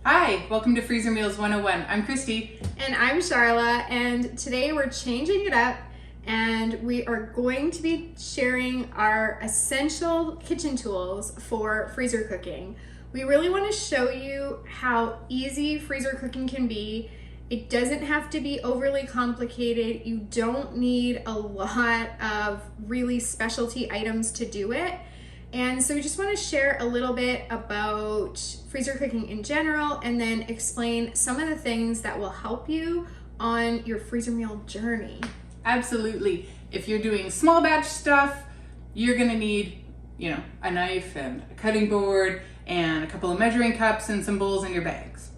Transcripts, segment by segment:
Hi, welcome to Freezer Meals 101. I'm Christy. And I'm Charla, and today we're changing it up and we are going to be sharing our essential kitchen tools for freezer cooking. We really want to show you how easy freezer cooking can be. It doesn't have to be overly complicated. You don't need a lot of really specialty items to do it. And so we just want to share a little bit about freezer cooking in general and then explain some of the things that will help you on your freezer meal journey. Absolutely. If you're doing small batch stuff, you're going to need, a knife and a cutting board and a couple of measuring cups and some bowls in your bags.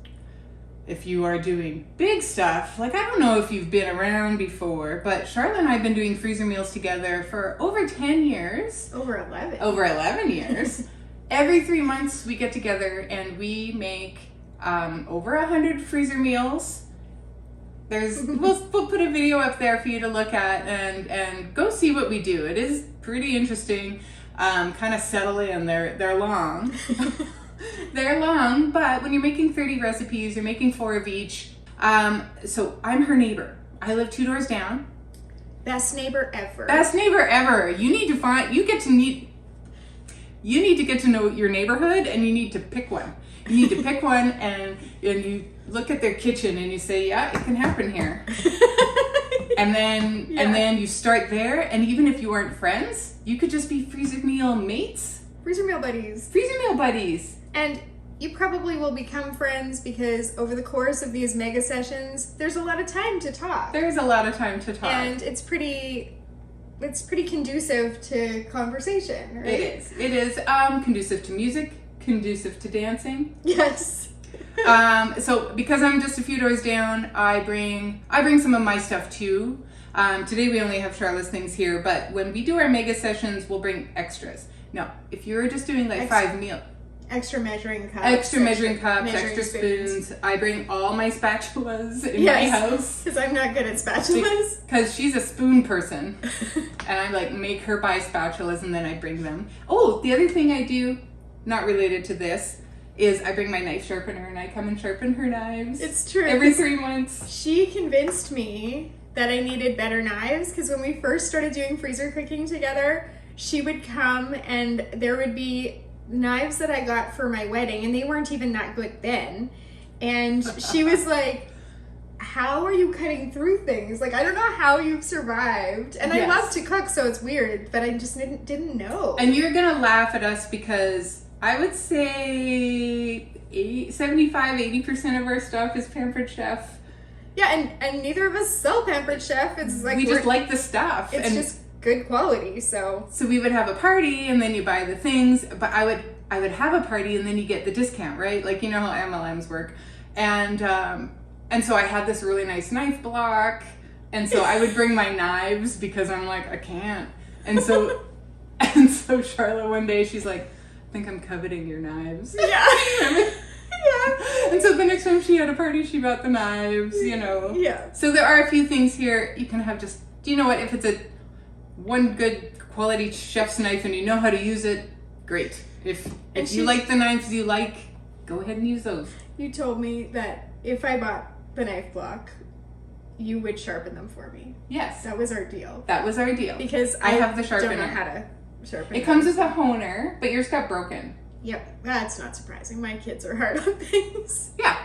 If you are doing big stuff, I don't know if you've been around before, but Charlotte and I have been doing freezer meals together for over 10 years. Over 11. Over 11 years. Every 3 months we get together and we make over 100 freezer meals. We'll put a video up there for you to look at and go see what we do. It is pretty interesting. Kind of settle in. They're long. They're long, but when you're making 30 recipes, you're making 4 of each. So I'm her neighbor. I live 2 doors down. Best neighbor ever. Best neighbor ever. You need to get to know your neighborhood, and you need to pick one. You need to pick one, and you look at their kitchen and you say, yeah, it can happen here. And then you start there, and even if you aren't friends, you could just be freezer meal mates. Freezer meal buddies. Freezer meal buddies. And you probably will become friends because over the course of these mega sessions, there's a lot of time to talk. There's a lot of time to talk. And it's pretty conducive to conversation, right? It is conducive to music, conducive to dancing. Yes. So because I'm just a few doors down, I bring some of my stuff too. Today we only have Charlotte's things here, but when we do our mega sessions, we'll bring extras. No, if you're just doing 5 meals. Extra measuring cups. Extra spoons. I bring all my spatulas in my house. Because I'm not good at spatulas. Because she's a spoon person. And I make her buy spatulas and then I bring them. Oh, the other thing I do, not related to this, is I bring my knife sharpener and I come and sharpen her knives. It's true. Every 3 months. She convinced me that I needed better knives because when we first started doing freezer cooking together, she would come and there would be knives that I got for my wedding and they weren't even that good then. And she was like, how are you cutting through things? I don't know how you've survived. And yes. I love to cook, so it's weird, but I just didn't know. And you're going to laugh at us because I would say 75-80% of our stuff is Pampered Chef. Yeah, and neither of us sell Pampered Chef. It's we just like the stuff. It's just good quality, so we would have a party and then you buy the things, but I would have a party and then you get the discount, right? How MLMs work. And so I had this really nice knife block, and so I would bring my knives because I'm like, I can't. And so Charlotte one day she's like, I think I'm coveting your knives. Yeah. Yeah. And so the next time she had a party, she brought the knives, Yeah. So there are a few things here you can have just, if it's one good quality chef's knife and you know how to use it, great. If you like the knives you like, go ahead and use those. You told me that if I bought the knife block, you would sharpen them for me. Yes. That was our deal. Because I have the sharpener. Don't know how to sharpen it. Comes with a honer, but yours got broken. Yep. That's not surprising. My kids are hard on things. Yeah.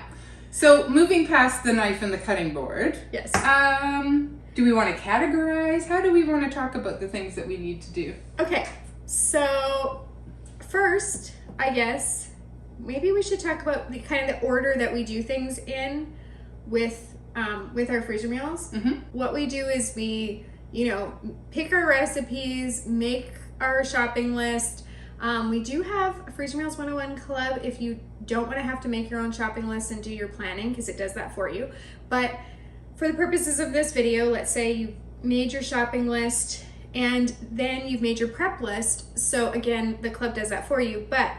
So moving past the knife and the cutting board. Yes. Do we want to categorize? How do we want to talk about the things that we need to do? Okay, so first, I guess, maybe we should talk about the order that we do things in with our freezer meals. Mm-hmm. What we do is we, pick our recipes, make our shopping list. We do have a Freezer Meals 101 club if you don't want to have to make your own shopping list and do your planning, because it does that for you. But for the purposes of this video, let's say you've made your shopping list and then you've made your prep list. So again, the club does that for you, but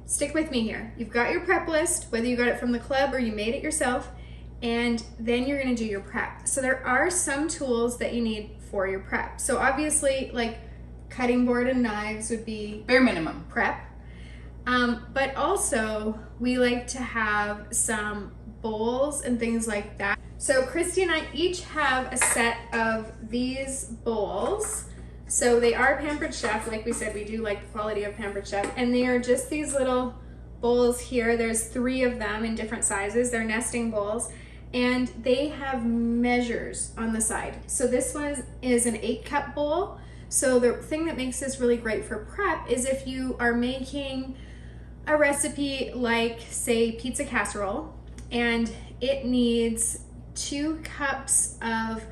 stick with me here. You've got your prep list, whether you got it from the club or you made it yourself, and then you're gonna do your prep. So there are some tools that you need for your prep. So obviously, cutting board and knives would be bare minimum prep. But also we like to have some bowls and things like that. So Christy and I each have a set of these bowls. So they are Pampered Chef. Like we said, we do like the quality of Pampered Chef. And they are just these little bowls here. There's 3 of them in different sizes. They're nesting bowls. And they have measures on the side. So this one is an 8-cup bowl. So the thing that makes this really great for prep is if you are making a recipe like, say, pizza casserole, and it needs 2 cups of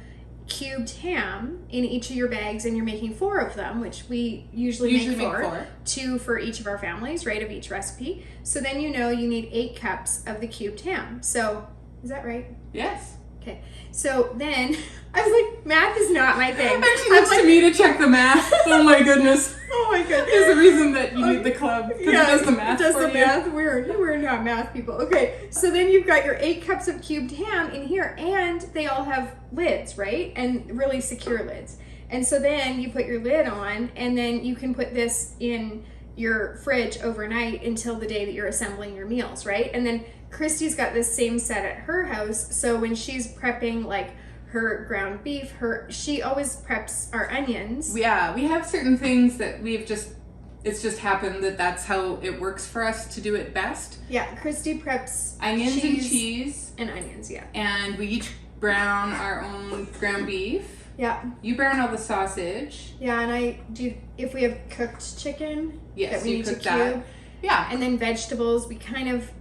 cubed ham in each of your bags, and you're making 4 of them, which we usually make 4, 2 for each of our families, right, of each recipe. So then you know you need 8 cups of the cubed ham. So is that right? Yes. Okay. So then I was like, math is not my thing. And she looks to me to check the math. Oh my goodness. Oh my goodness. There's a reason that you need the club. Because it does the math. It does for the you. math. We're not math people. Okay. So then you've got your 8 cups of cubed ham in here, and they all have lids, right? And really secure lids. And so then you put your lid on, and then you can put this in your fridge overnight until the day that you're assembling your meals, right? And then Christy's got this same set at her house, so when she's prepping like her ground beef, she always preps our onions. Yeah, we have certain things that it's just happened that that's how it works for us to do it best. Yeah, Christy preps onions and cheese. And onions, yeah. And we each brown our own ground beef. Yeah. You brown all the sausage. Yeah, and I do, if we have cooked chicken yes, that we need to cook that. cube. Yeah. And then vegetables, we kind of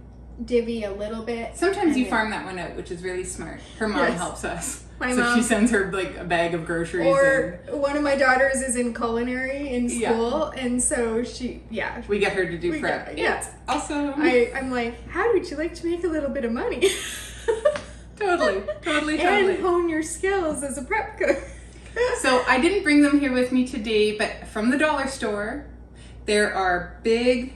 divvy a little bit. Sometimes you farm that one out, which is really smart. Her mom helps us. My so mom, she sends her like a bag of groceries. Or one of my daughters is in culinary in school, and so we get her to do prep. It's awesome. I'm like, how would you like to make a little bit of money? Totally. And hone your skills as a prep cook. So I didn't bring them here with me today, but from the dollar store, there are big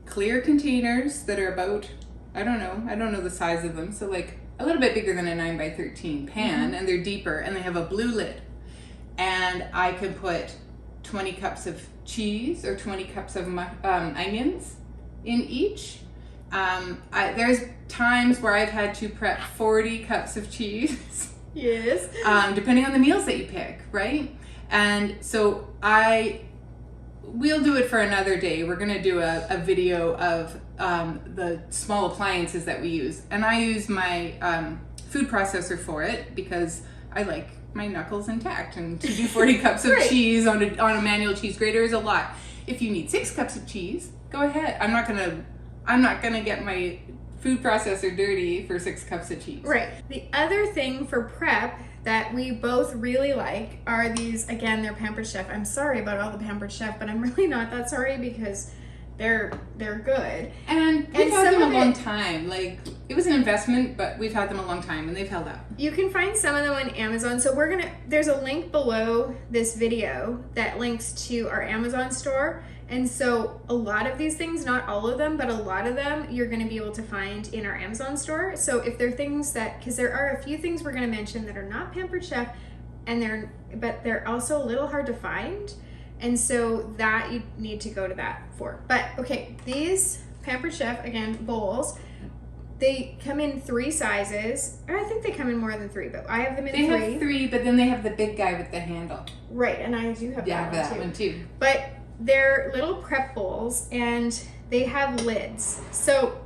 clear containers that are about, I don't know the size of them, so like a little bit bigger than a 9x13 pan, and they're deeper, and they have a blue lid. And I can put 20 cups of cheese or 20 cups of onions in each. There's times where I've had to prep 40 cups of cheese. Yes. Depending on the meals that you pick, right? And so we'll do it for another day. We're gonna do a video of the small appliances that we use. And I use my food processor for it because I like my knuckles intact, and to do 40 cups of cheese on a manual cheese grater is a lot. If you need 6 cups of cheese, go ahead. I'm not gonna get my food processor dirty for 6 cups of cheese. Right. The other thing for prep that we both really like are these, again, they're Pampered Chef. I'm sorry about all the Pampered Chef, but I'm really not that sorry because they're good. And we've had them a long time. Like, it was an investment, but we've had them a long time and they've held up. You can find some of them on Amazon. So there's a link below this video that links to our Amazon store. And so a lot of these things, not all of them, but a lot of them you're going to be able to find in our Amazon store. So if there are things because there are a few things we're going to mention that are not Pampered Chef, but they're also a little hard to find. And so that you need to go to that for. But okay, these Pampered Chef, again, bowls, they come in 3 sizes. Or I think they come in more than 3, but I have them in 3. They have 3, but then they have the big guy with the handle. Right, and I do have that one too. But they're little prep bowls and they have lids. So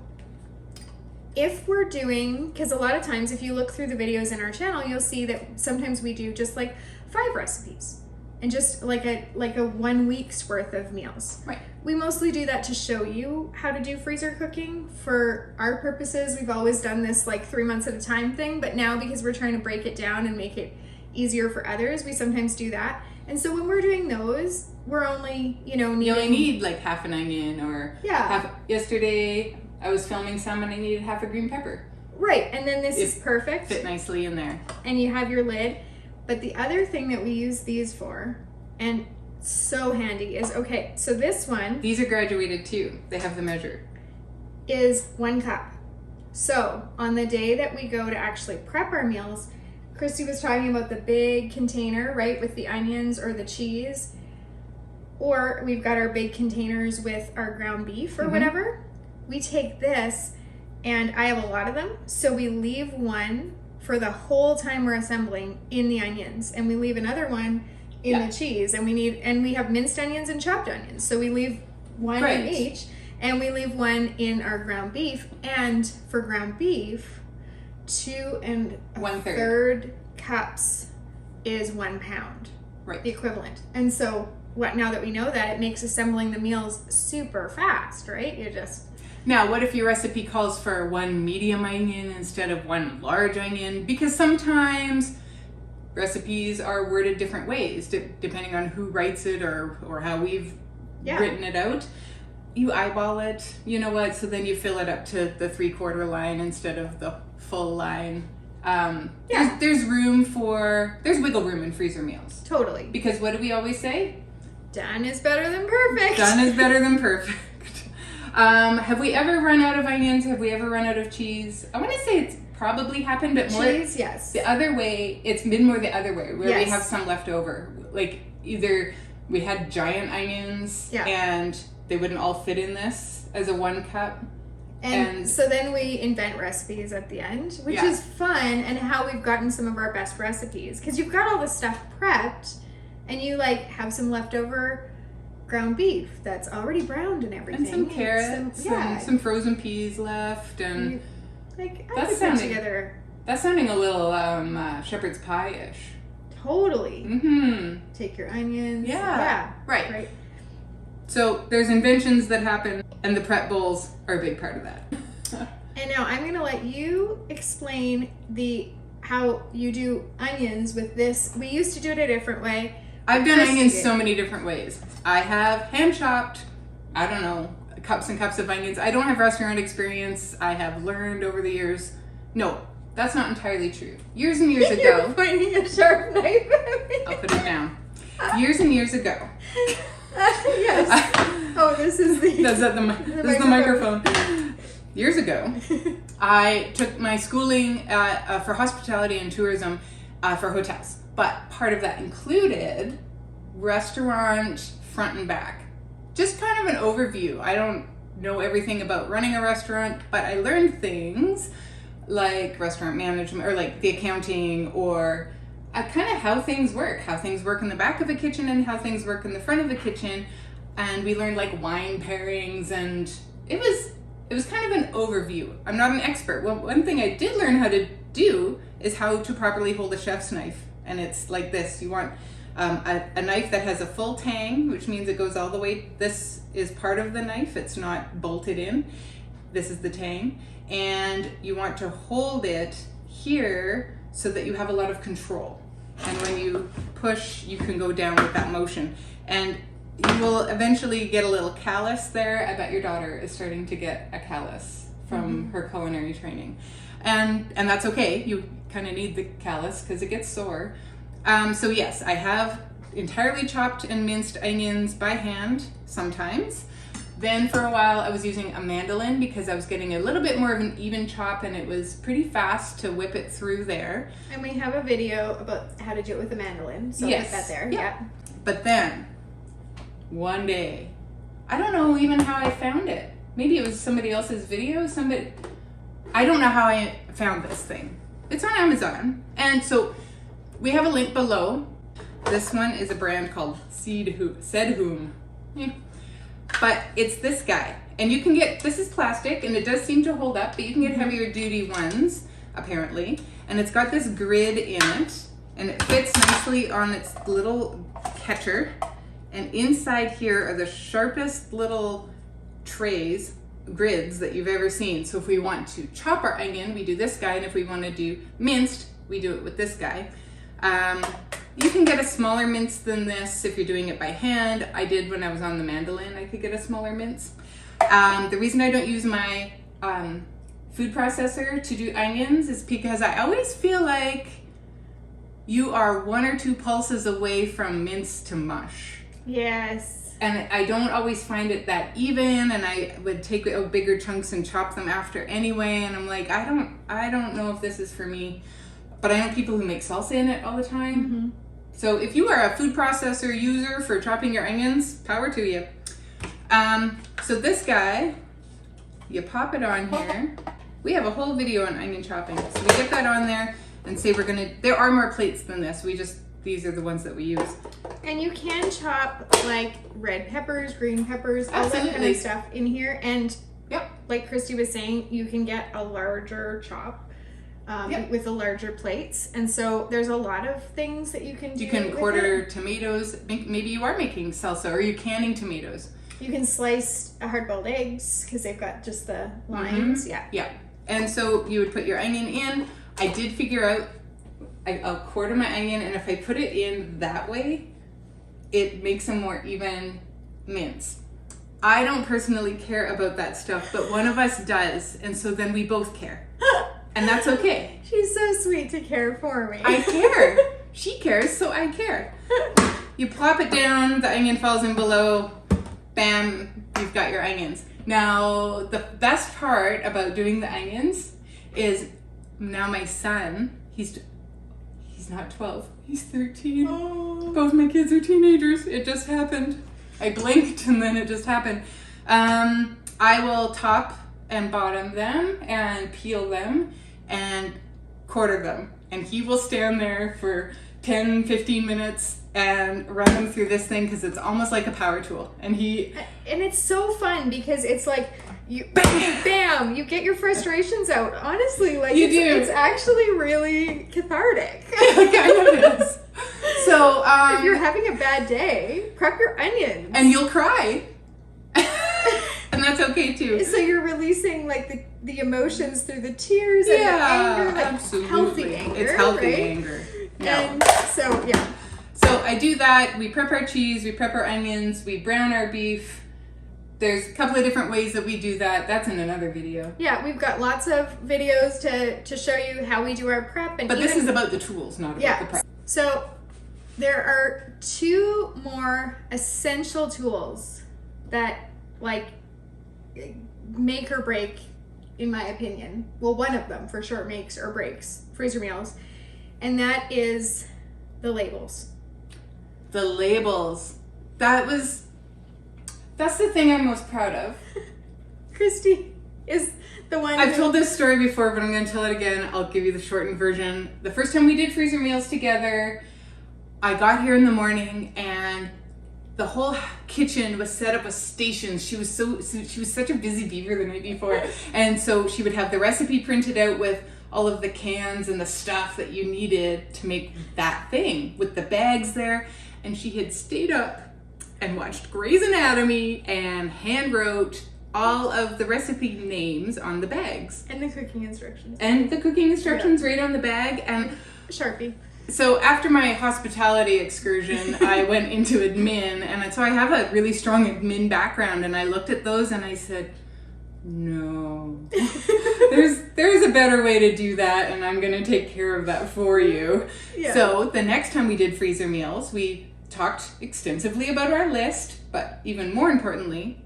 if we're doing, because a lot of times if you look through the videos in our channel, you'll see that sometimes we do just like 5 recipes and just like a 1 week's worth of meals. Right. We mostly do that to show you how to do freezer cooking. For our purposes, we've always done this like 3 months at a time thing, but now because we're trying to break it down and make it easier for others, we sometimes do that. And so when we're doing those, we're only, you only need like half an onion or yesterday I was filming some and I needed half a green pepper. Right, and then this is perfect. Fit nicely in there. And you have your lid. But the other thing that we use these for, and so handy, is, okay, so this one. These are graduated too. They have the measure. Is 1 cup. So on the day that we go to actually prep our meals, Christy was talking about the big container, right, with the onions or the cheese. Or we've got our big containers with our ground beef or whatever. we take this, and I have a lot of them, so we leave one for the whole time we're assembling in the onions, and we leave another one in the cheese, and we have minced onions and chopped onions, so we leave one in each, and we leave one in our ground beef. And for ground beef, 2 1/3 cups is 1 pound, the equivalent. And so now that we know that, it makes assembling the meals super fast, right? Now, what if your recipe calls for 1 medium onion instead of 1 large onion? Because sometimes recipes are worded different ways, depending on who writes it or how we've written it out. You eyeball it, you know what? So then you fill it up to the 3/4 line instead of the full line. There's wiggle room in freezer meals. Totally. Because what do we always say? Done is better than perfect. Done is better than perfect. Have we ever run out of onions? Have we ever run out of cheese? I want to say it's probably happened, but more cheese, yes. The other way, it's been more the other way, where we have some left over. Like either we had giant onions and they wouldn't all fit in this as a 1 cup. And so then we invent recipes at the end, which is fun, and how we've gotten some of our best recipes. Because you've got all this stuff prepped, and you have some leftover ground beef that's already browned and everything. And some carrots, some frozen peas left, and that's together. That's sounding a little shepherd's pie-ish. Totally. Mm-hmm. Take your onions. Yeah. Right. So there's inventions that happen, and the prep bowls are a big part of that. And now I'm gonna let you explain how you do onions with this. We used to do it a different way. I've done onions so many different ways. I have hand chopped, I don't know, cups and cups of onions. I don't have restaurant experience. I have learned over the years. No, that's not entirely true. Years and years ago. You're pointing a sharp knife at me. I'll put it down. Years and years ago. Yes. This is the microphone. Years ago, I took my schooling for hospitality and tourism for hotels. But part of that included restaurant front and back. Just kind of an overview. I don't know everything about running a restaurant, but I learned things like restaurant management, or like the accounting, or kind of how things work in the back of a kitchen and how things work in the front of a kitchen. And we learned like wine pairings, and it was kind of an overview. I'm not an expert. Well, one thing I did learn how to do is how to properly hold a chef's knife. And it's like this. You want a knife that has a full tang, which means it goes all the way. This is part of the knife. It's not bolted in. This is the tang. And you want to hold it here so that you have a lot of control. And when you push, you can go down with that motion. And you will eventually get a little callus there. I bet your daughter is starting to get a callus from her culinary training. And that's okay. You kind of need the callus because it gets sore. So yes, I have entirely chopped and minced onions by hand sometimes. Then for a while I was using a mandolin because I was getting a little bit more of an even chop, and it was pretty fast to whip it through there. And we have a video about how to do it with a mandolin, so I'll put that there. Yeah. But then one day, I don't know even how I found it. Maybe it was somebody else's video. I don't know how I found this thing. It's on Amazon. And so we have a link below. This one is a brand called Sedhum. But it's this guy. And you can get, this is plastic and it does seem to hold up, but you can get heavier duty ones, apparently. And it's got this grid in it, and it fits nicely on its little catcher. And inside here are the sharpest little grids that you've ever seen. So if we want to chop our onion, we do this guy, and if we want to do minced, we do it with this guy. You can get a smaller mince than this if you're doing it by hand. I did when I was on the mandolin, I could get a smaller mince. The reason I don't use my food processor to do onions is because I always feel like you are 1 or 2 pulses away from mince to mush. Yes. And I don't always find it that even, and I would take bigger chunks and chop them after anyway, and I'm like, I don't know if this is for me. But I know people who make salsa in it all the time. So if you are a food processor user for chopping your onions, power to you. So this guy you pop it on here. We have a whole video on onion chopping. So we get that on there and say there are more plates than this. These are the ones that we use. And you can chop like red peppers, green peppers, all that kind Absolutely. of stuff in here. And Yep. like Christy was saying, you can get a larger chop Yep. with the larger plates. And so there's a lot of things that you can do. You can with quarter it. tomatoes. Maybe you are making salsa or you're canning tomatoes. You can slice hard-boiled eggs because they've got just the lines. Yeah. Yeah. And so you would put your onion in. I did figure out I'll quarter my onion, and if I put it in that way, it makes a more even mince. I don't personally care about that stuff, but one of us does, and so then we both care. And that's okay. She's so sweet to care for me. I care. She cares, so I care. You plop it down, the onion falls in below, bam, you've got your onions. Now, the best part about doing the onions is now my son, he's not 12, he's 13. Oh. Both my kids are teenagers. It just happened. I blinked and then it just happened. I will top and bottom them and peel them and quarter them. And he will stand there for 10, 15 minutes and run them through this thing because it's almost like a power tool. And it's so fun because it's like bam, you get your frustrations out. Honestly, like You do. It's actually really cathartic. It kind of is. So If you're having a bad day, prep your onions. and you'll cry. And that's okay too. So you're releasing like the emotions through the tears and the anger, like absolutely. healthy anger. It's healthy right? anger. No. And so yeah. So I do that. We prep our cheese, we prep our onions, we brown our beef. There's a couple of different ways that we do that. That's in another video. Yeah, we've got lots of videos to show you how we do our prep. And But this is about the tools, not about the prep. So there are two more essential tools that like make or break, in my opinion. Well, one of them for sure makes or breaks freezer meals, and that is the labels. The labels. That's the thing I'm most proud of. Christy is the one. I've told this story before, but I'm going to tell it again. I'll give you the shortened version. The first time we did freezer meals together, I got here in the morning and the whole kitchen was set up with stations. She was such a busy beaver the night before. And so she would have the recipe printed out with all of the cans and the stuff that you needed to make that thing with the bags there. And she had stayed up and watched Grey's Anatomy and hand wrote all of the recipe names on the bags. and the cooking instructions. And the cooking instructions right on the bag. And Sharpie. so after my hospitality excursion, I went into admin, and so I have a really strong admin background, and I looked at those and I said, no, there's a better way to do that, and I'm gonna take care of that for you. Yeah. So the next time we did freezer meals, we talked extensively about our list, but even more importantly,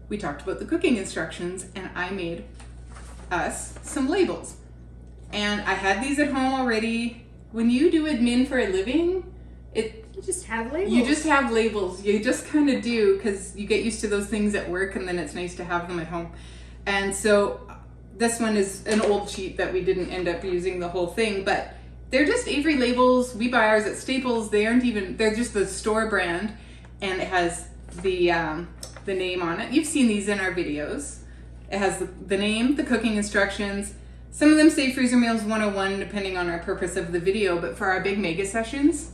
we talked about the cooking instructions, and I made us some labels. And I had these at home already. When you do admin for a living, You just have labels. you just have labels. You just kind of do because you get used to those things at work, and then it's nice to have them at home. And so this one is an old sheet that we didn't end up using the whole thing, but they're just Avery labels. We buy ours at Staples. They're just the store brand, and it has the name on it. You've seen these in our videos. It has the name, the cooking instructions. Some of them say Freezer Meals 101 depending on our purpose of the video, but for our big mega sessions,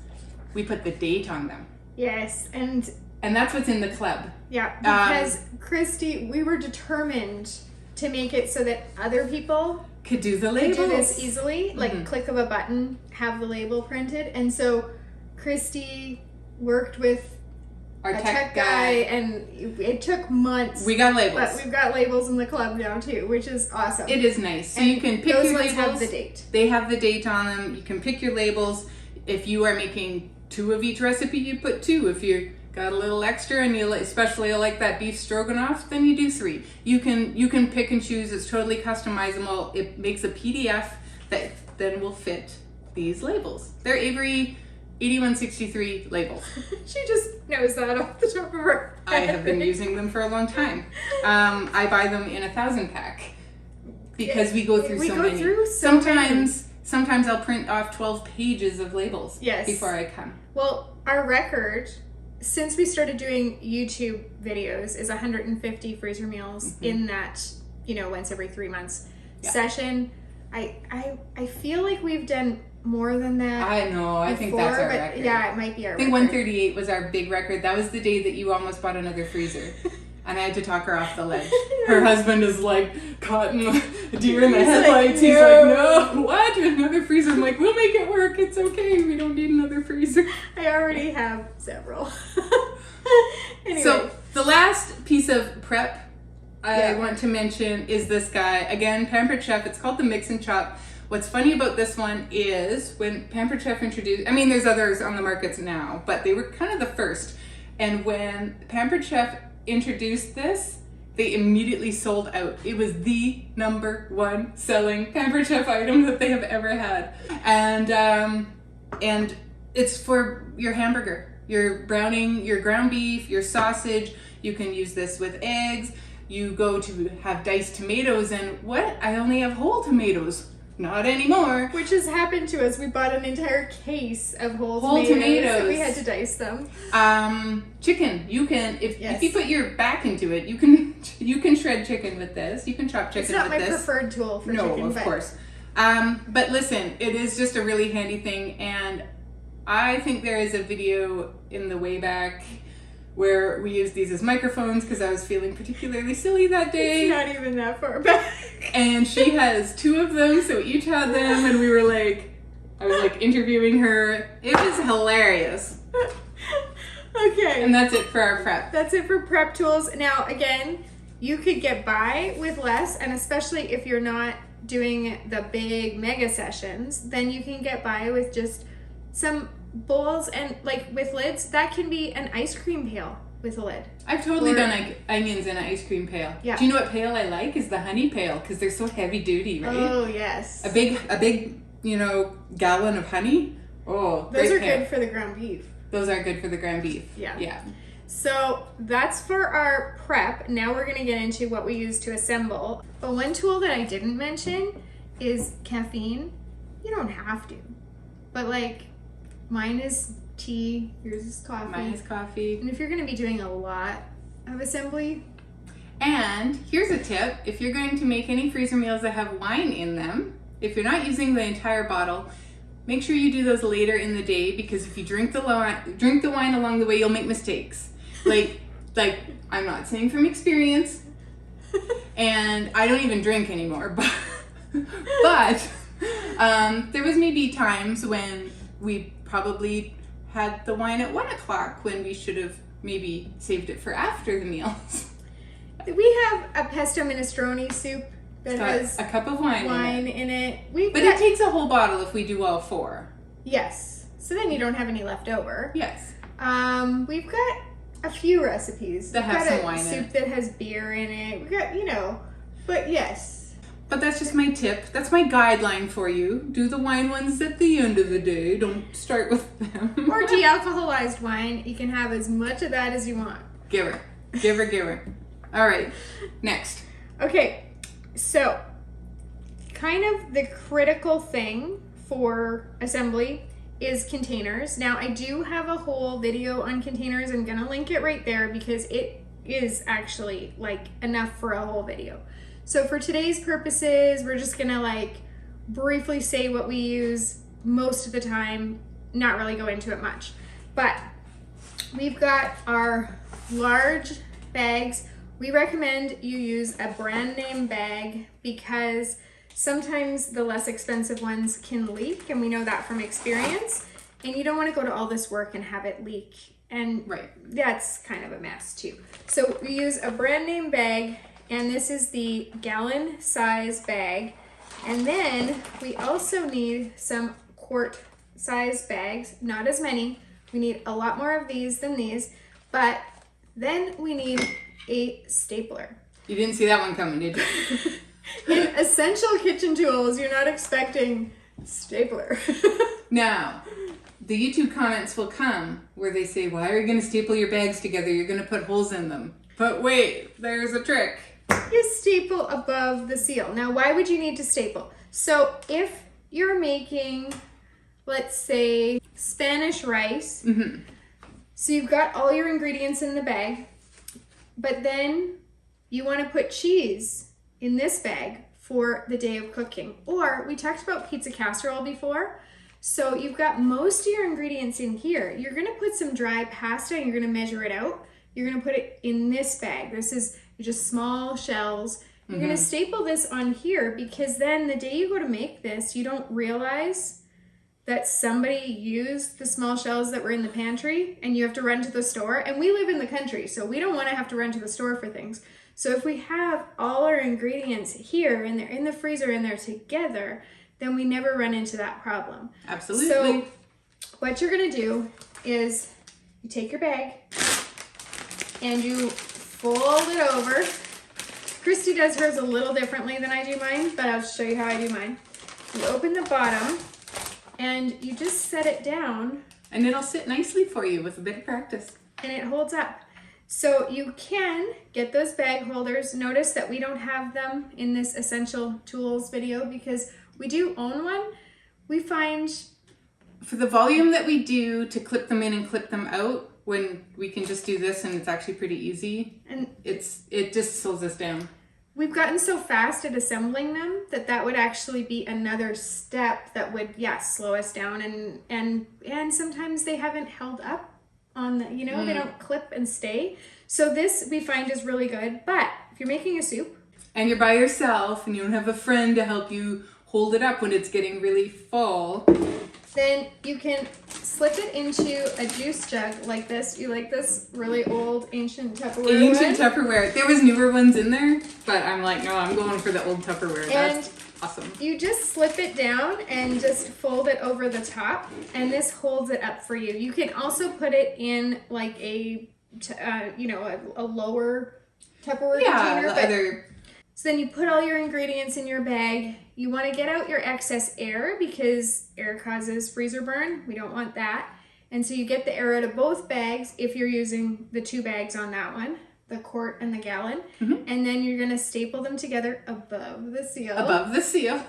we put the date on them. Yes, and that's what's in the club. yeah, because Christy, we were determined to make it so that other people Could do the could labels. do this easily, like click of a button, have the label printed. And so Christy worked with Our a tech guy, and it took months. We got labels. But we've got labels in the club now too, which is awesome. It is nice. So And you can pick those your ones labels. have the date. They have the date on them. You can pick your labels. If you are making 2 of each recipe, you put 2. If you got a little extra and you especially like that beef stroganoff, then you do 3. You can pick and choose. It's totally customizable. It makes a PDF that then will fit these labels. They're Avery 8163 labels. She just knows that off the top of her I head. have been using them for a long time. I buy them in a 1,000 pack because we go through so many. Sometimes I'll print off 12 pages of labels before I come. Well, our record since we started doing YouTube videos is 150 freezer meals in that, once every 3 months session. I feel like we've done more than that. I know. I think that's our record. Yeah, it might be our record. I think 138 was our big record. That was the day that you almost bought another freezer. And I had to talk her off the ledge. Her husband is like caught in a deer in the headlights. He's like, no, what? Another freezer? I'm like, we'll make it work. It's okay. We don't need another freezer. I already have several. Anyway. So the last piece of prep I want to mention is this guy. Again, Pampered Chef. It's called the Mix and Chop. What's funny about this one is when Pampered Chef introduced, there's others on the markets now, but they were kind of the first. And when Pampered Chef introduced this, they immediately sold out. It was the #1 selling Pampered Chef item that they have ever had. And it's for your hamburger, your browning, your ground beef, your sausage. You can use this with eggs. You go to have diced tomatoes and what? I only have whole tomatoes. Not anymore. Which has happened to us. We bought an entire case of whole tomatoes. And we had to dice them. Chicken. You can if you put your back into it, you can shred chicken with this. You can chop chicken with this. It's not my preferred tool for chicken. No, of course. But listen, it is just a really handy thing, and I think there is a video in the way back where we used these as microphones because I was feeling particularly silly that day. It's not even that far back. And she has 2 of them, so each had them, and I was interviewing her. It was hilarious. Okay. And that's it for our prep. That's it for prep tools. Now, again, you could get by with less, and especially if you're not doing the big mega sessions, then you can get by with just some bowls and with lids. That can be an ice cream pail with a lid. I've totally done onions in an ice cream pail. Yeah. Do you know what pail I like? Is the honey pail because they're so heavy duty, right? Oh yes. A big gallon of honey. Oh, those are good for the ground beef. Those are good for the ground beef. Yeah. Yeah. So that's for our prep. Now we're going to get into what we use to assemble. But one tool that I didn't mention is caffeine. You don't have to, but mine is tea, yours is coffee. Mine is coffee. And if you're going to be doing a lot of assembly. And here's a tip. If you're going to make any freezer meals that have wine in them, if you're not using the entire bottle, make sure you do those later in the day because if you drink the wine along the way, you'll make mistakes. Like I'm not saying from experience, and I don't even drink anymore, but there was maybe times when we probably had the wine at 1 o'clock when we should have maybe saved it for after the meals. We have a pesto minestrone soup that has a cup of wine in it. It takes a whole bottle if we do all 4. Yes. So then you don't have any left over. Yes. We've got a few recipes that have some wine in it. Soup that has beer in it. We've got, but yes. But that's just my tip. That's my guideline for you. Do the wine ones at the end of the day. Don't start with them. Or de-alcoholized wine. You can have as much of that as you want. Give her. All right, next. Okay, so kind of the critical thing for assembly is containers. Now, I do have a whole video on containers. I'm going to link it right there because it is actually enough for a whole video. So for today's purposes, we're just gonna briefly say what we use most of the time, not really go into it much. But we've got our large bags. We recommend you use a brand name bag because sometimes the less expensive ones can leak, and we know that from experience. And you don't want to go to all this work and have it leak. And that's kind of a mess too. So we use a brand name bag. And this is the gallon size bag. And then we also need some quart size bags, not as many. We need a lot more of these than these, but then we need a stapler. You didn't see that one coming, did you? In essential kitchen tools, you're not expecting stapler. Now, the YouTube comments will come where they say, why are you going to staple your bags together? You're going to put holes in them. But wait, there's a trick. You staple above the seal. Now, why would you need to staple? So if you're making, let's say, Spanish rice, so you've got all your ingredients in the bag, but then you want to put cheese in this bag for the day of cooking. Or we talked about pizza casserole before. So you've got most of your ingredients in here. You're going to put some dry pasta and you're going to measure it out. You're going to put it in this bag. This is just small shells. You're going to staple this on here because then the day you go to make this, you don't realize that somebody used the small shells that were in the pantry and you have to run to the store. And we live in the country, so we don't want to have to run to the store for things. So if we have all our ingredients here and they're in the freezer and they're together, then we never run into that problem. Absolutely. So what you're going to do is you take your bag and you fold it over. Christy does hers a little differently than I do mine, but I'll show you how I do mine. You open the bottom and you just set it down. And it'll sit nicely for you with a bit of practice. And it holds up. So you can get those bag holders. Notice that we don't have them in this essential tools video because we do own one. We find for the volume that we do to clip them in and clip them out, when we can just do this and it's actually pretty easy, and it just slows us down. We've gotten so fast at assembling them that would actually be another step that would, slow us down. And sometimes they haven't held up on the, they don't clip and stay. So this we find is really good. But if you're making a soup and you're by yourself and you don't have a friend to help you hold it up when it's getting really full, then you can slip it into a juice jug like this. You like this really old ancient Tupperware Ancient Tupperware. There was newer ones in there, but I'm like, no, I'm going for the old Tupperware. That's awesome. You just slip it down and just fold it over the top, and this holds it up for you. You can also put it in like a lower Tupperware container. So then you put all your ingredients in your bag. You want to get out your excess air because air causes freezer burn. We don't want that. And so you get the air out of both bags if you're using the 2 bags on that one, the quart and the gallon. And then you're going to staple them together above the seal. Above the seal.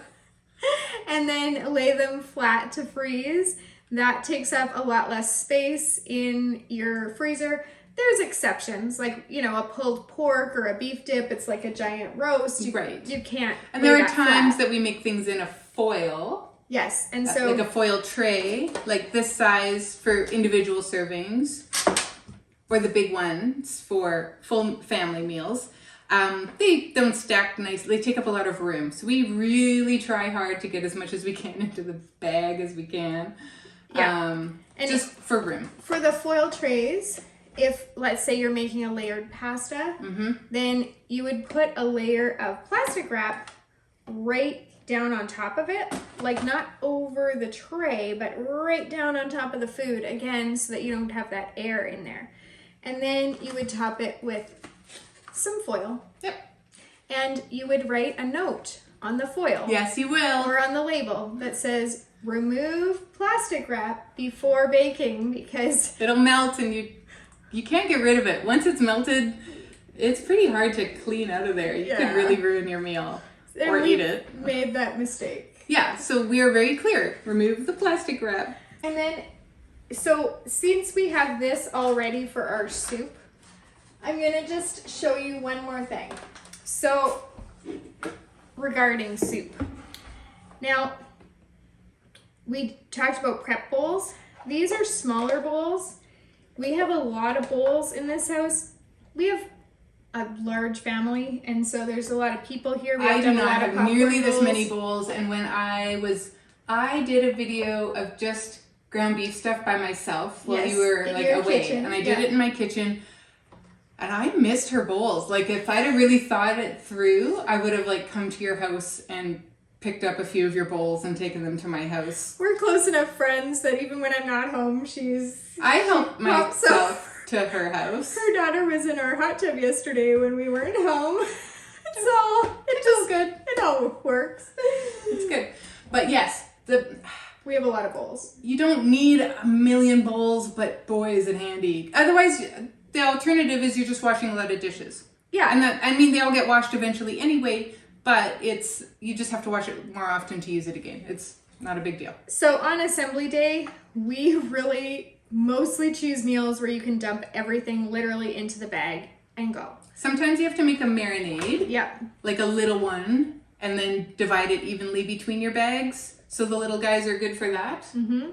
And then lay them flat to freeze. That takes up a lot less space in your freezer. There's exceptions, like, a pulled pork or a beef dip. It's like a giant roast. You can't. And there are times that we make things in a foil. Yes, and so like a foil tray, like this size for individual servings, or the big ones for full family meals. They don't stack nicely. They take up a lot of room. So we really try hard to get as much as we can into the bag as we can. And just for room. For the foil trays, if, let's say, you're making a layered pasta, then you would put a layer of plastic wrap right down on top of it, like not over the tray, but right down on top of the food, again, so that you don't have that air in there. And then you would top it with some foil. And you would write a note on the foil. Yes, you will. Or on the label that says, remove plastic wrap before baking, because it'll melt and you can't get rid of it. Once it's melted, it's pretty hard to clean out of there. You could really ruin your meal or eat it. Made that mistake. Yeah, so we are very clear. Remove the plastic wrap. And then, so since we have this all ready for our soup, I'm gonna just show you one more thing. So, regarding soup. Now, we talked about prep bowls. These are smaller bowls. We have a lot of bowls in this house. We have a large family, and so there's a lot of people here. I do not have nearly this many bowls, and when I did a video of just ground beef stuff by myself while you were like away, kitchen. And I did it in my kitchen, and I missed her bowls. Like, if I'd have really thought it through, I would have like come to your house and picked up a few of your bowls and taken them to my house. We're close enough friends that even when I'm not home, I help myself to her house. Her daughter was in our hot tub yesterday when we weren't home. It feels good. It all works. It's good. But yes, We have a lot of bowls. You don't need a million bowls, but boy, is it handy. Otherwise, the alternative is you're just washing a lot of dishes. Yeah. And that, I mean, they all get washed eventually anyway, but you just have to wash it more often to use it again. It's not a big deal. So on assembly day, we really mostly choose meals where you can dump everything literally into the bag and go. Sometimes you have to make a marinade. Yeah. Like a little one, and then divide it evenly between your bags. So the little guys are good for that. Mm-hmm.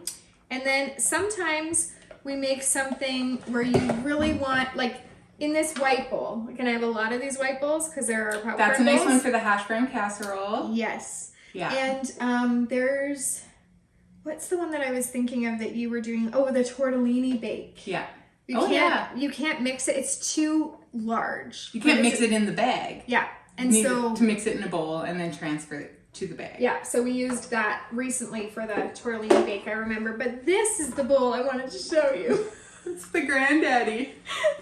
And then sometimes we make something where you really want, like in this white bowl. Can I have a lot of these white bowls? Because there are popcorn That's a nice bowls. one for the hash brown casserole. Yes. Yeah. And there's, what's the one that I was thinking of that you were doing? Oh, the tortellini bake. Yeah. You can't mix it. It's too large. You can't mix it in the bag. Yeah. And you need so to mix it in a bowl and then transfer it to the bag. Yeah, so we used that recently for the tortellini bake, I remember. But this is the bowl I wanted to show you. It's the granddaddy.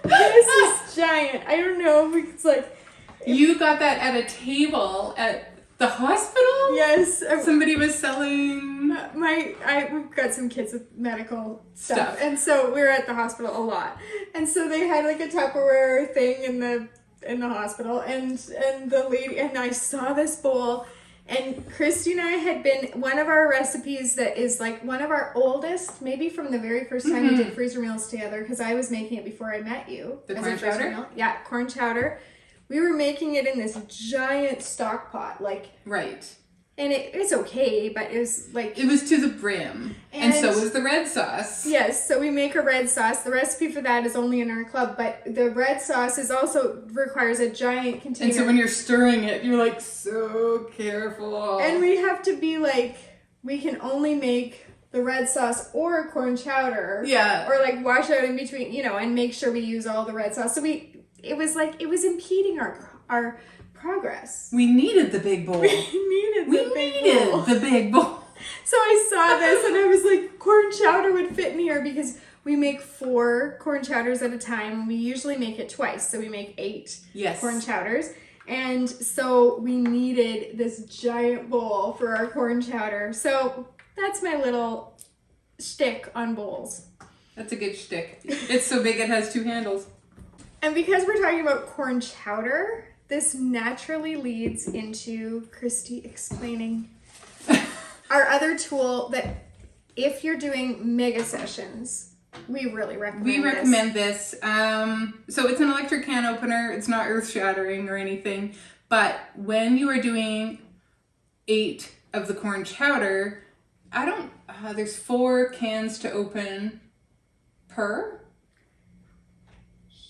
This is giant. I don't know if it's like... You got that at a table at the hospital? Yes. Somebody was selling... We've got some kids with medical stuff. And so we were at the hospital a lot. And so they had like a Tupperware thing in the hospital, and the lady, and I saw this bowl, and Christy and I had been, one of our recipes that is like one of our oldest, maybe from the very first time we did freezer meals together, because I was making it before I met you. The corn chowder? Yeah, corn chowder. We were making it in this giant stock pot, like... Right. And it's okay, but it was like... It was to the brim. And so was the red sauce. Yes, so we make a red sauce. The recipe for that is only in our club, but the red sauce requires a giant container. And so when you're stirring it, you're like so careful. And we have to be like, we can only make the red sauce or corn chowder. Yeah. Or like wash out in between, and make sure we use all the red sauce. So it was impeding our progress. We needed the big bowl. We needed the big bowl. So I saw this and I was like, corn chowder would fit in here because we make 4 corn chowders at a time, and we usually make it twice. So we make 8 corn chowders. And so we needed this giant bowl for our corn chowder. So that's my little shtick on bowls. That's a good shtick. It's so big it has 2 handles. And because we're talking about corn chowder, this naturally leads into Christy explaining our other tool that if you're doing mega sessions, we really recommend We recommend this. So it's an electric can opener. It's not earth-shattering or anything. But when you are doing 8 of the corn chowder, there's 4 cans to open per.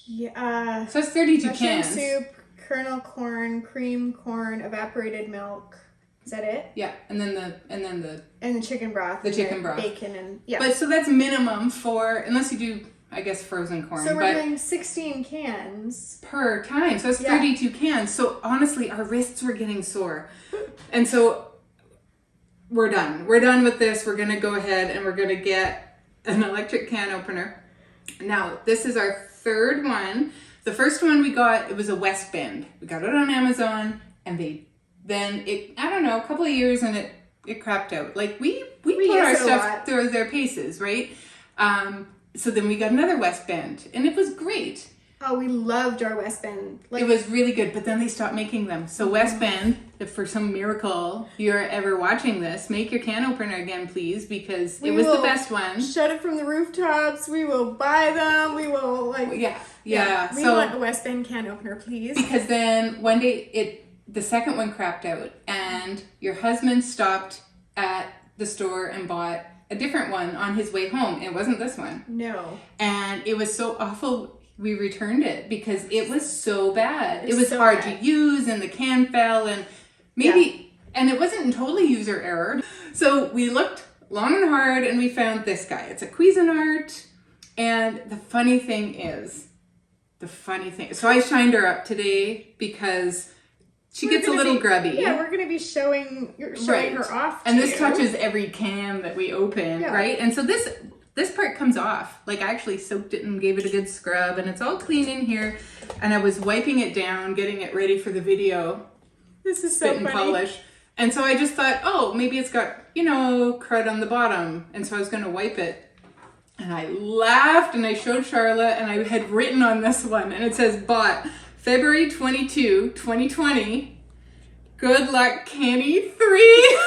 Yeah. So it's 32 mushroom cans. soup, kernel corn, cream corn, evaporated milk. Is that it? Yeah, and then the chicken broth. The chicken broth. Bacon and yeah. But so that's minimum for, unless you do, I guess, frozen corn. So we're doing 16 cans per time. So that's 32 cans. So honestly, our wrists were getting sore. And so we're done. We're done with this. We're gonna go ahead and we're gonna get an electric can opener. Now, this is our 3rd one. The first one we got, it was a West Bend. We got it on Amazon, and I don't know, a couple of years, and it crapped out. Like we put our stuff through their paces, right? So then we got another West Bend, and it was great. Oh, we loved our West Bend. It was really good, but then they stopped making them. So West Bend, if for some miracle you're ever watching this, make your can opener again, please, because it was the best one. Shout it from the rooftops. We will buy them. We will Yeah. We want a West Bend can opener, please. Because then one day the second one crapped out, and your husband stopped at the store and bought a different one on his way home. It wasn't this one. No. And it was so awful. We returned it because it was so bad. It was so hard bad to use, and the can fell, and and it wasn't totally user error. So we looked long and hard, and we found this guy. It's a Cuisinart, and the funny thing, so I shined her up today because she gets a little grubby. Yeah, we're going to be showing her off. And this touches every can that we open, right? And so this part comes off. Like, I actually soaked it and gave it a good scrub, and it's all clean in here. And I was wiping it down, getting it ready for the video. This is so funny. Spit and polish. And so I just thought, oh, maybe it's got, crud on the bottom. And so I was going to wipe it. And I laughed and I showed Charlotte and I had written on this one and it says, bought February 22, 2020. Good luck, Canny 3.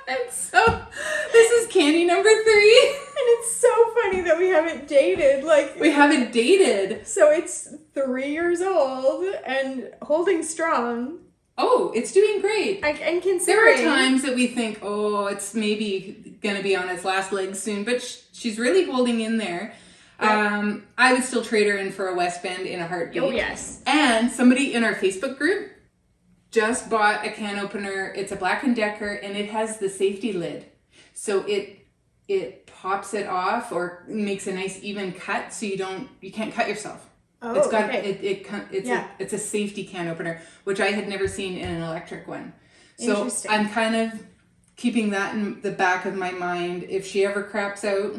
And so this is Canny number 3. And it's so funny that we haven't dated. We haven't dated. So it's 3 years old and holding strong. Oh, it's doing great. And considering... There are times that we think, oh, it's maybe going to be on its last leg soon, but she's really holding in there. Yep. I would still trade her in for a West Bend in a heartbeat. Oh, yes. And somebody in our Facebook group just bought a can opener. It's a Black & Decker, and it has the safety lid. So it pops it off or makes a nice even cut so you can't cut yourself. Oh, it's got okay. it's a safety can opener, which I had never seen in an electric one. So I'm kind of keeping that in the back of my mind if she ever craps out.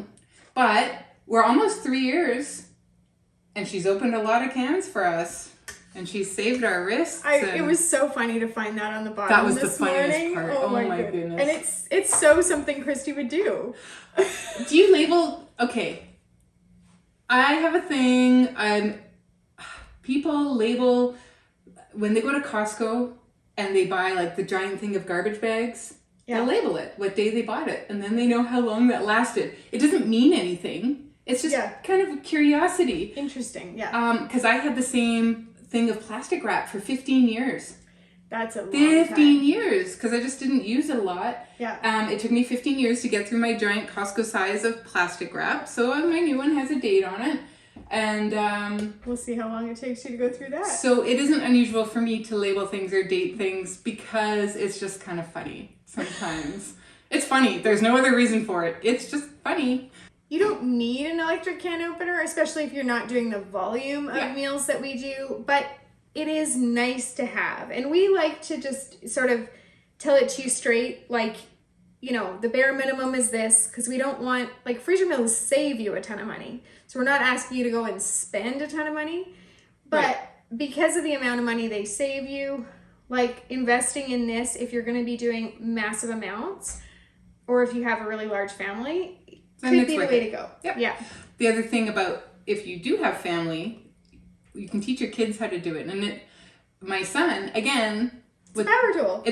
But we're almost 3 years, and she's opened a lot of cans for us, and she's saved our wrists. It was so funny to find that on the bottom. That was this the funniest morning. part. Oh my goodness! And it's so something Christy would do. Do you label? Okay, I have a thing. People label when they go to Costco and they buy like the giant thing of garbage bags. Yeah. They'll label it, what day they bought it, and then they know how long that lasted. It doesn't mean anything. It's just kind of a curiosity. Interesting, yeah. Because I had the same thing of plastic wrap for 15 years. That's a long 15 years, because I just didn't use it a lot. Yeah. It took me 15 years to get through my giant Costco size of plastic wrap, so my new one has a date on it. And we'll see how long it takes you to go through that. So it isn't unusual for me to label things or date things because it's just kind of funny sometimes. It's funny. There's no other reason for it. It's just funny. You don't need an electric can opener, especially if you're not doing the volume of meals that we do, but it is nice to have. And we like to just sort of tell it to you straight, like, the bare minimum is this, because we don't want, freezer meals save you a ton of money. So we're not asking you to go and spend a ton of money, but because of the amount of money they save you, investing in this, if you're going to be doing massive amounts, or if you have a really large family, could be the way to go. Yep. Yeah. The other thing about if you do have family, you can teach your kids how to do it. And my son, again... It's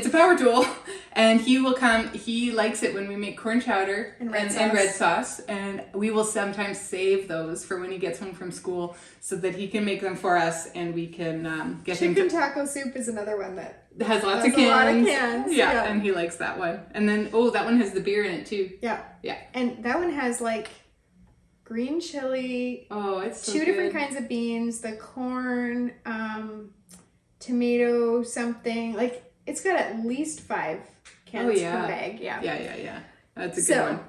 a power tool. And he will come, he likes it when we make corn chowder and red sauce. And we will sometimes save those for when he gets home from school so that he can make them for us and we can get him. Chicken taco soup is another one that has lots of cans. A lot of cans. Yeah, and he likes that one. And then, that one has the beer in it too. Yeah. Yeah. And that one has green chili. Oh, it's so two different kinds of beans, the corn, tomato something. It's got at least 5 cans per bag. Yeah. That's a good one.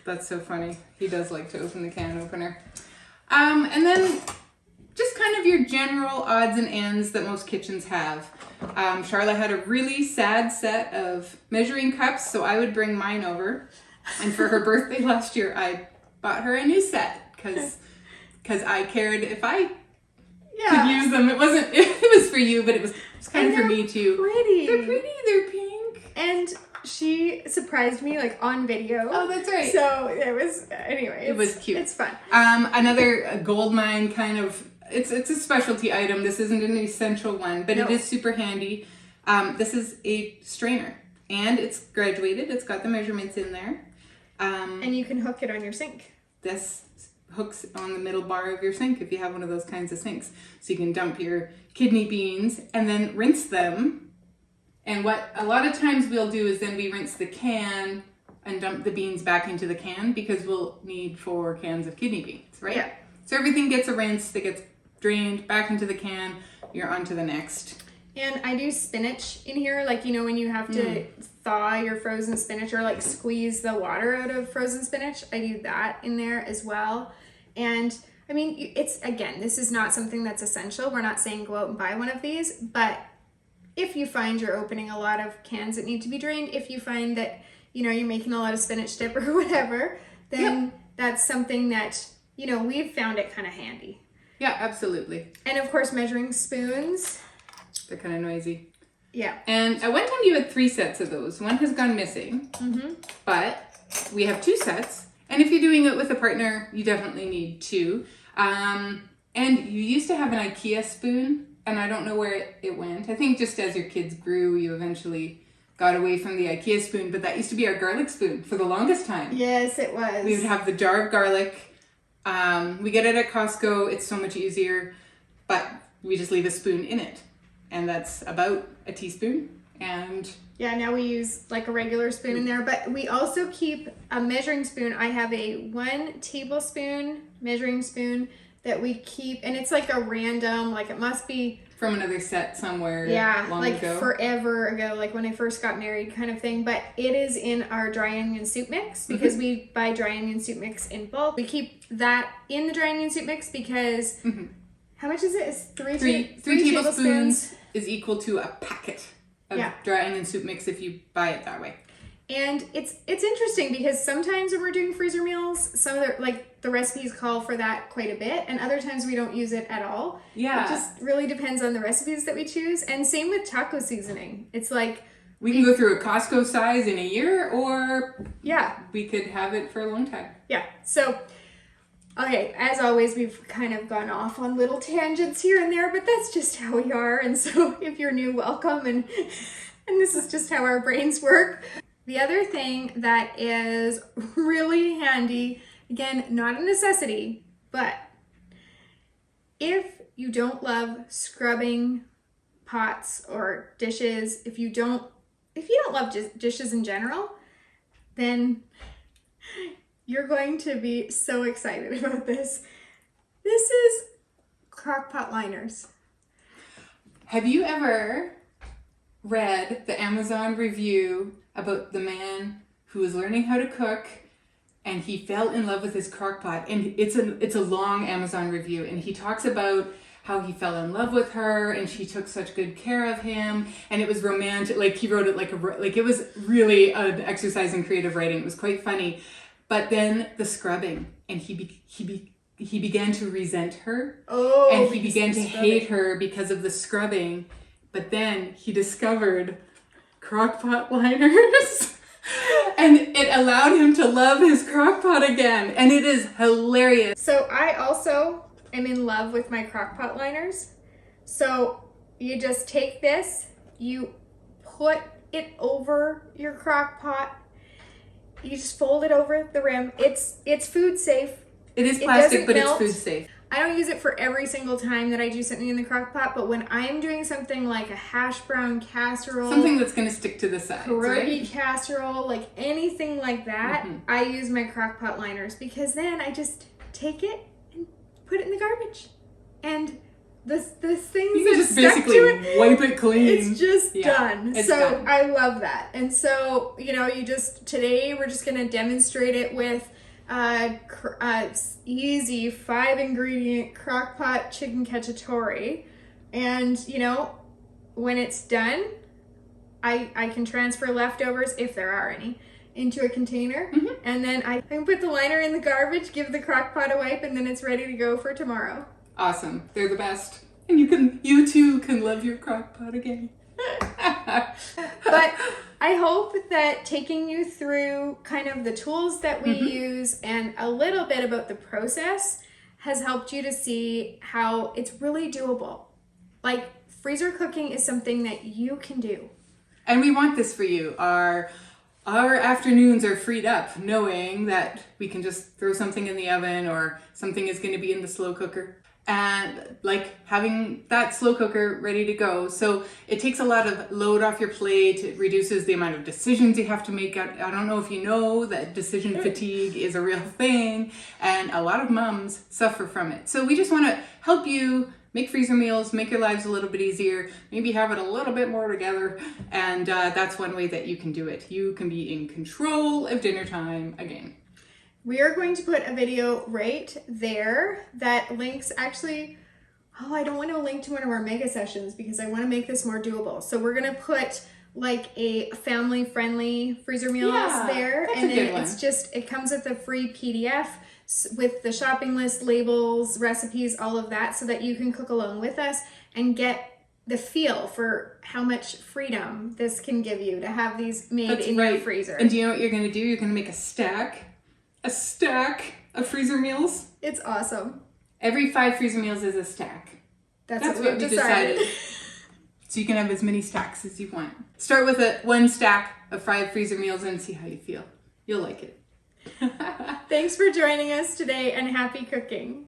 That's so funny. He does like to open the can opener. And then just kind of your general odds and ends that most kitchens have. Charlotte had a really sad set of measuring cups, so I would bring mine over. And for her birthday last year, I bought her a new set because I cared if I could use them. It was for you, but it was kind of for me too. Pretty. They're pretty. They're pink. And she surprised me on video. Oh, that's right. So it was it was cute. It's fun. Another gold mine kind of. It's a specialty item. This isn't an essential one, but it is super handy. This is a strainer, and it's graduated. It's got the measurements in there. And you can hook it on your sink. This hooks on the middle bar of your sink if you have one of those kinds of sinks. So you can dump your kidney beans and then rinse them. And what a lot of times we'll do is then we rinse the can and dump the beans back into the can because we'll need 4 cans of kidney beans, right? Yeah. So everything gets a rinse, it gets drained back into the can, you're on to the next. And I do spinach in here, when you have to thaw your frozen spinach or squeeze the water out of frozen spinach, I do that in there as well. And I mean, this is not something that's essential. We're not saying go out and buy one of these, but if you find you're opening a lot of cans that need to be drained, if you find that, you're making a lot of spinach dip or whatever, then that's something that, we've found it kind of handy. Yeah, absolutely. And of course, measuring spoons. They're kind of noisy. Yeah. And at one time you had 3 sets of those. One has gone missing, but we have 2 sets. And if you're doing it with a partner, you definitely need 2. And you used to have an IKEA spoon, and I don't know where it went. I think just as your kids grew, you eventually got away from the IKEA spoon, but that used to be our garlic spoon for the longest time. Yes, it was. We would have the jar of garlic. We get it at Costco. It's so much easier, but we just leave a spoon in it. And that's about a teaspoon. And yeah, now we use like a regular spoon in there, but we also keep a measuring spoon. I have a 1 tablespoon measuring spoon that we keep, and it's like a random, like it must be from another set somewhere long like ago. Forever ago, like when I first got married kind of thing. But it is in our dry onion soup mix because we buy dry onion soup mix in bulk. We keep that in the dry onion soup mix because how much is it? It's 3 tablespoons is equal to a packet of dry onion soup mix if you buy it that way. And it's interesting because sometimes when we're doing freezer meals, some of the recipes call for that quite a bit, and other times we don't use it at all. Yeah. It just really depends on the recipes that we choose. And same with taco seasoning. It's like we can go through a Costco size in a year, or we could have it for a long time. Yeah. So okay, as always, we've kind of gone off on little tangents here and there, but that's just how we are. And so if you're new, welcome. And this is just how our brains work. The other thing that is really handy, again, not a necessity, but if you don't love scrubbing pots or dishes, if you don't love dishes in general, then you're going to be so excited about this. This is crock pot liners. Have you ever read the Amazon review about the man who was learning how to cook and he fell in love with his crock pot? And it's a long Amazon review, and he talks about how he fell in love with her and she took such good care of him, and it was romantic. Like he wrote it like it was really an exercise in creative writing. It was quite funny. But then the scrubbing, and he began to resent her. Oh, and he began to hate her because of the scrubbing. But then he discovered crock pot liners and it allowed him to love his crock pot again, and it is hilarious. So I also am in love with my crock pot liners. So you just take this, you put it over your crock pot, you just fold it over the rim. It's food safe. It is plastic, but melt. it's food safe. I don't use it for every single time that I do something in the crock pot, but when I'm doing something like a hash brown casserole, something that's going to stick to the sides, pierogi right? casserole, like anything like that, I use my crock pot liners because then I just take it and put it in the garbage. And the things you can just basically wipe it clean. It's just done. It's so done. I love that. And so, today we're just going to demonstrate it with easy 5-ingredient crock pot chicken cacciatore. And when it's done, I can transfer leftovers, if there are any, into a container, and then I can put the liner in the garbage, give the crock pot a wipe, and then it's ready to go for tomorrow. Awesome. They're the best. And you too can love your crock pot again. But I hope that taking you through kind of the tools that we use and a little bit about the process has helped you to see how it's really doable. Like, freezer cooking is something that you can do. And we want this for you. Our afternoons are freed up knowing that we can just throw something in the oven or something is going to be in the slow cooker. And like having that slow cooker ready to go. So it takes a lot of load off your plate. It reduces the amount of decisions you have to make. I don't know if you know that decision fatigue is a real thing, and a lot of moms suffer from it. So we just want to help you make freezer meals, make your lives a little bit easier, maybe have it a little bit more together. And that's one way that you can do it. You can be in control of dinner time again. We are going to put a video right there that links I don't want to link to one of our mega sessions because I want to make this more doable. So we're going to put like a family friendly freezer meals there. And then it comes with a free PDF with the shopping list, labels, recipes, all of that, so that you can cook along with us and get the feel for how much freedom this can give you to have these made That's in right. your freezer. And do you know what you're going to do? You're going to make a stack of freezer meals. It's awesome. Every 5 freezer meals is a stack. That's what what we we decided. So you can have as many stacks as you want. Start with one stack of 5 freezer meals and see how you feel. You'll like it. Thanks for joining us today, and happy cooking.